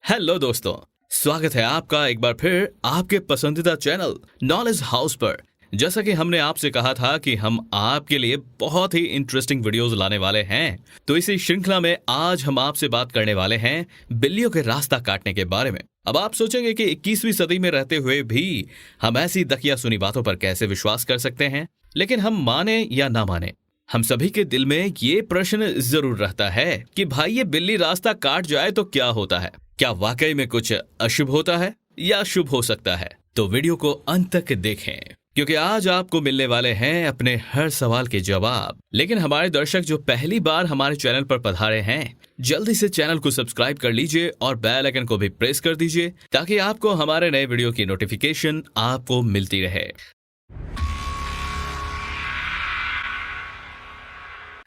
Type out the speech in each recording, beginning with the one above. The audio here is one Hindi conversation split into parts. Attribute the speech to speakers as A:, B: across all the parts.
A: हेलो दोस्तों, स्वागत है आपका एक बार फिर आपके पसंदीदा चैनल नॉलेज हाउस पर। जैसा कि हमने आपसे कहा था कि हम आपके लिए बहुत ही इंटरेस्टिंग वीडियोस लाने वाले हैं, तो इसी श्रृंखला में आज हम आपसे बात करने वाले हैं बिल्लियों के रास्ता काटने के बारे में। अब आप सोचेंगे कि 21वीं सदी में रहते हुए भी हम ऐसी दकिया सुनी बातों पर कैसे विश्वास कर सकते हैं। लेकिन हम माने या ना माने, हम सभी के दिल में ये प्रश्न जरूर रहता है कि भाई ये बिल्ली रास्ता काट जाए तो क्या होता है। क्या वाकई में कुछ अशुभ होता है या शुभ हो सकता है? तो वीडियो को अंत तक देखें, क्योंकि आज आपको मिलने वाले हैं अपने हर सवाल के जवाब। लेकिन हमारे दर्शक जो पहली बार हमारे चैनल पर पधारे हैं, जल्दी से चैनल को सब्सक्राइब कर लीजिए और बेल आइकन को भी प्रेस कर दीजिए, ताकि आपको हमारे नए वीडियो की नोटिफिकेशन आपको मिलती रहे।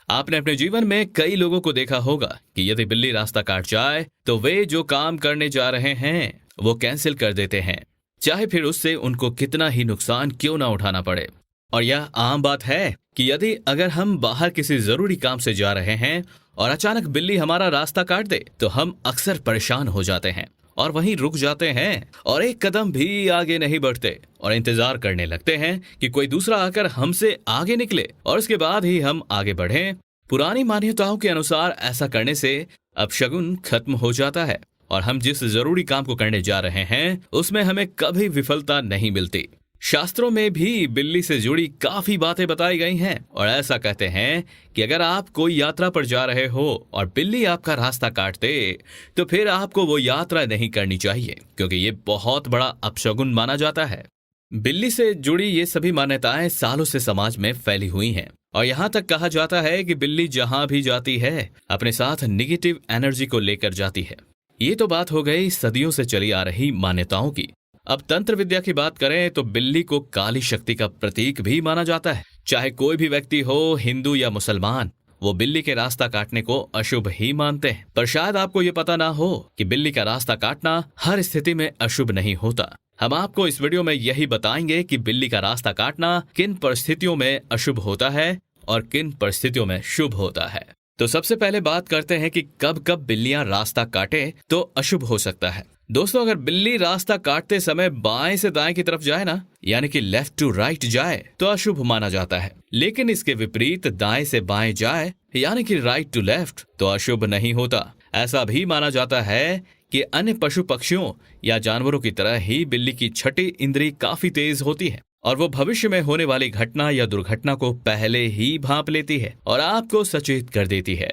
A: आपने अपने जीवन में कई लोगों को देखा होगा कि यदि बिल्ली रास्ता काट जाए तो वे जो काम करने जा रहे हैं वो कैंसिल कर देते हैं, चाहे फिर उससे उनको कितना ही नुकसान क्यों ना उठाना पड़े। और यह आम बात है कि यदि अगर हम बाहर किसी जरूरी काम से जा रहे हैं और अचानक बिल्ली हमारा रास्ता काट दे तो हम अक्सर परेशान हो जाते हैं और वहीं रुक जाते हैं और एक कदम भी आगे नहीं बढ़ते और इंतजार करने लगते हैं कि कोई दूसरा आकर हमसे आगे निकले और उसके बाद ही हम आगे बढ़ें। पुरानी मान्यताओं के अनुसार ऐसा करने से अपशगुन खत्म हो जाता है और हम जिस जरूरी काम को करने जा रहे हैं उसमें हमें कभी विफलता नहीं मिलती। शास्त्रों में भी बिल्ली से जुड़ी काफी बातें बताई गई हैं और ऐसा कहते हैं कि अगर आप कोई यात्रा पर जा रहे हो और बिल्ली आपका रास्ता काट दे तो फिर आपको वो यात्रा नहीं करनी चाहिए, क्योंकि ये बहुत बड़ा अपशगुन माना जाता है। बिल्ली से जुड़ी ये सभी मान्यताएं सालों से समाज में फैली हुई हैं और यहाँ तक कहा जाता है कि बिल्ली जहां भी जाती है अपने साथ निगेटिव एनर्जी को लेकर जाती है। ये तो बात हो गई सदियों से चली आ रही मान्यताओं की। अब तंत्र विद्या की बात करें तो बिल्ली को काली शक्ति का प्रतीक भी माना जाता है। चाहे कोई भी व्यक्ति हो, हिंदू या मुसलमान, वो बिल्ली के रास्ता काटने को अशुभ ही मानते हैं। पर शायद आपको ये पता ना हो कि बिल्ली का रास्ता काटना हर स्थिति में अशुभ नहीं होता। हम आपको इस वीडियो में यही बताएंगे कि बिल्ली का रास्ता काटना किन परिस्थितियों में अशुभ होता है और किन परिस्थितियों में शुभ होता है। तो सबसे पहले बात करते हैं कि कब कब बिल्लियां रास्ता काटे तो अशुभ हो सकता है। दोस्तों, अगर बिल्ली रास्ता काटते समय बाएं से दाएं की तरफ जाए ना, यानी कि लेफ्ट टू राइट जाए, तो अशुभ माना जाता है। लेकिन इसके विपरीत दाएं से बाएं जाए, यानी कि राइट टू लेफ्ट, तो अशुभ नहीं होता। ऐसा भी माना जाता है कि अन्य पशु पक्षियों या जानवरों की तरह ही बिल्ली की छठी इंद्री काफी तेज होती है और वो भविष्य में होने वाली घटना या दुर्घटना को पहले ही भांप लेती है और आपको सचेत कर देती है।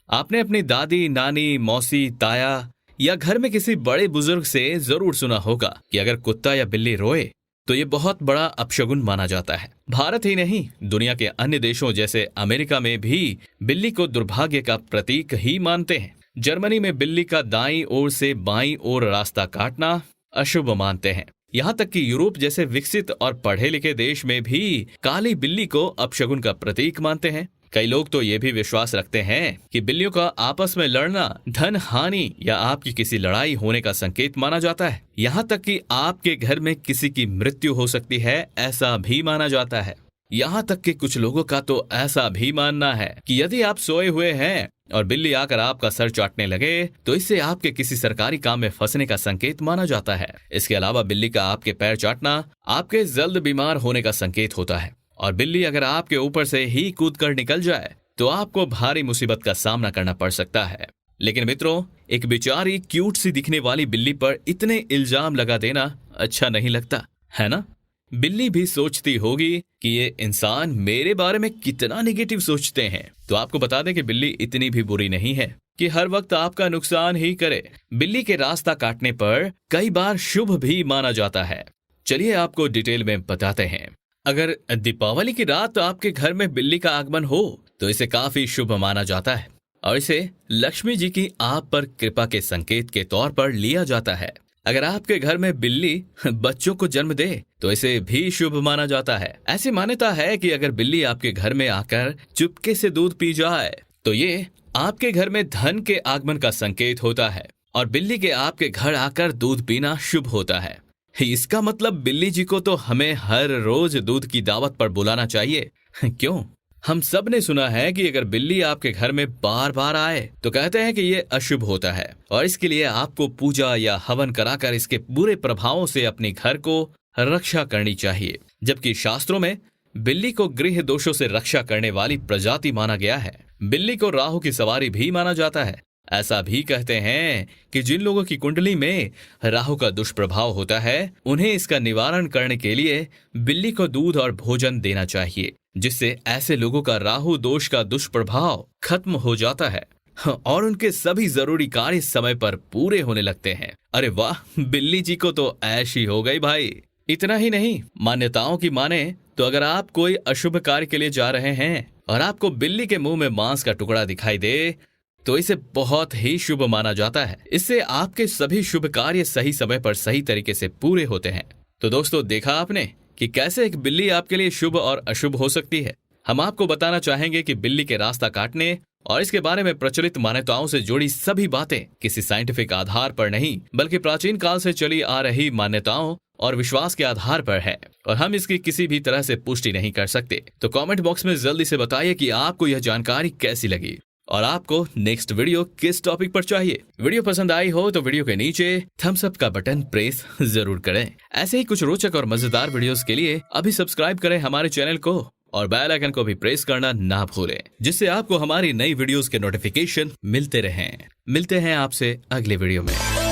A: आपने अपनी दादी, नानी, मौसी, ताया या घर में किसी बड़े बुजुर्ग से जरूर सुना होगा कि अगर कुत्ता या बिल्ली रोए तो ये बहुत बड़ा अपशगुन माना जाता है। भारत ही नहीं, दुनिया के अन्य देशों जैसे अमेरिका में भी बिल्ली को दुर्भाग्य का प्रतीक ही मानते हैं। जर्मनी में बिल्ली का दाईं ओर से बाईं ओर रास्ता काटना अशुभ मानते हैं। यहाँ तक कि यूरोप जैसे विकसित और पढ़े लिखे देश में भी काली बिल्ली को अपशगुन का प्रतीक मानते हैं। कई लोग तो ये भी विश्वास रखते हैं कि बिल्लियों का आपस में लड़ना धन हानि या आपकी किसी लड़ाई होने का संकेत माना जाता है। यहाँ तक कि आपके घर में किसी की मृत्यु हो सकती है, ऐसा भी माना जाता है। यहाँ तक कि कुछ लोगों का तो ऐसा भी मानना है कि यदि आप सोए हुए हैं और बिल्ली आकर आपका सर चाटने लगे तो इससे आपके किसी सरकारी काम में फंसने का संकेत माना जाता है। इसके अलावा बिल्ली का आपके पैर चाटना आपके जल्द बीमार होने का संकेत होता है और बिल्ली अगर आपके ऊपर से ही कूदकर निकल जाए तो आपको भारी मुसीबत का सामना करना पड़ सकता है। लेकिन मित्रों, एक बेचारी क्यूट सी दिखने वाली बिल्ली पर इतने इल्जाम लगा देना अच्छा नहीं लगता, है ना? बिल्ली भी सोचती होगी कि ये इंसान मेरे बारे में कितना नेगेटिव सोचते हैं। तो आपको बता दें कि बिल्ली इतनी भी बुरी नहीं है कि हर वक्त आपका नुकसान ही करे। बिल्ली के रास्ता काटने पर कई बार शुभ भी माना जाता है। चलिए आपको डिटेल में बताते हैं। अगर दीपावली की रात आपके घर में बिल्ली का आगमन हो तो इसे काफी शुभ माना जाता है और इसे लक्ष्मी जी की आप पर कृपा के संकेत के तौर पर लिया जाता है। अगर आपके घर में बिल्ली बच्चों को जन्म दे तो इसे भी शुभ माना जाता है। ऐसी मान्यता है कि अगर बिल्ली आपके घर में आकर चुपके से दूध पी जाए तो ये आपके घर में धन के आगमन का संकेत होता है और बिल्ली के आपके घर आकर दूध पीना शुभ होता है। इसका मतलब बिल्ली जी को तो हमें हर रोज दूध की दावत पर बुलाना चाहिए। क्यों? हम सब ने सुना है कि अगर बिल्ली आपके घर में बार बार आए तो कहते हैं कि ये अशुभ होता है और इसके लिए आपको पूजा या हवन कराकर इसके बुरे प्रभावों से अपने घर को रक्षा करनी चाहिए। जबकि शास्त्रों में बिल्ली को गृह दोषों से रक्षा करने वाली प्रजाति माना गया है। बिल्ली को राहु की सवारी भी माना जाता है। ऐसा भी कहते हैं कि जिन लोगों की कुंडली में राहु का दुष्प्रभाव होता है उन्हें इसका निवारण करने के लिए बिल्ली को दूध और भोजन देना चाहिए, जिससे ऐसे लोगों का राहु दोष का दुष्प्रभाव खत्म हो जाता है और उनके सभी जरूरी कार्य समय पर पूरे होने लगते हैं। अरे वाह, बिल्ली जी को तो ऐश ही हो गई भाई। इतना ही नहीं, मान्यताओं की माने तो अगर आप कोई अशुभ कार्य के लिए जा रहे हैं और आपको बिल्ली के मुंह में मांस का टुकड़ा दिखाई दे तो इसे बहुत ही शुभ माना जाता है। इससे आपके सभी शुभ कार्य सही समय पर सही तरीके से पूरे होते हैं। तो दोस्तों, देखा आपने कि कैसे एक बिल्ली आपके लिए शुभ और अशुभ हो सकती है। हम आपको बताना चाहेंगे कि बिल्ली के रास्ता काटने और इसके बारे में प्रचलित मान्यताओं से जुड़ी सभी बातें किसी साइंटिफिक आधार पर नहीं बल्कि प्राचीन काल से चली आ रही मान्यताओं और विश्वास के आधार पर है और हम इसकी किसी भी तरह से पुष्टि नहीं कर सकते। तो कमेंट बॉक्स में जल्दी से बताइए कि आपको यह जानकारी कैसी लगी और आपको नेक्स्ट वीडियो किस टॉपिक पर चाहिए। वीडियो पसंद आई हो तो वीडियो के नीचे थम्स अप का बटन प्रेस जरूर करें। ऐसे ही कुछ रोचक और मजेदार वीडियोस के लिए अभी सब्सक्राइब करें हमारे चैनल को और बेल आइकन को भी प्रेस करना ना भूलें, जिससे आपको हमारी नई वीडियोस के नोटिफिकेशन मिलते रहें। मिलते हैं आपसे अगले वीडियो में।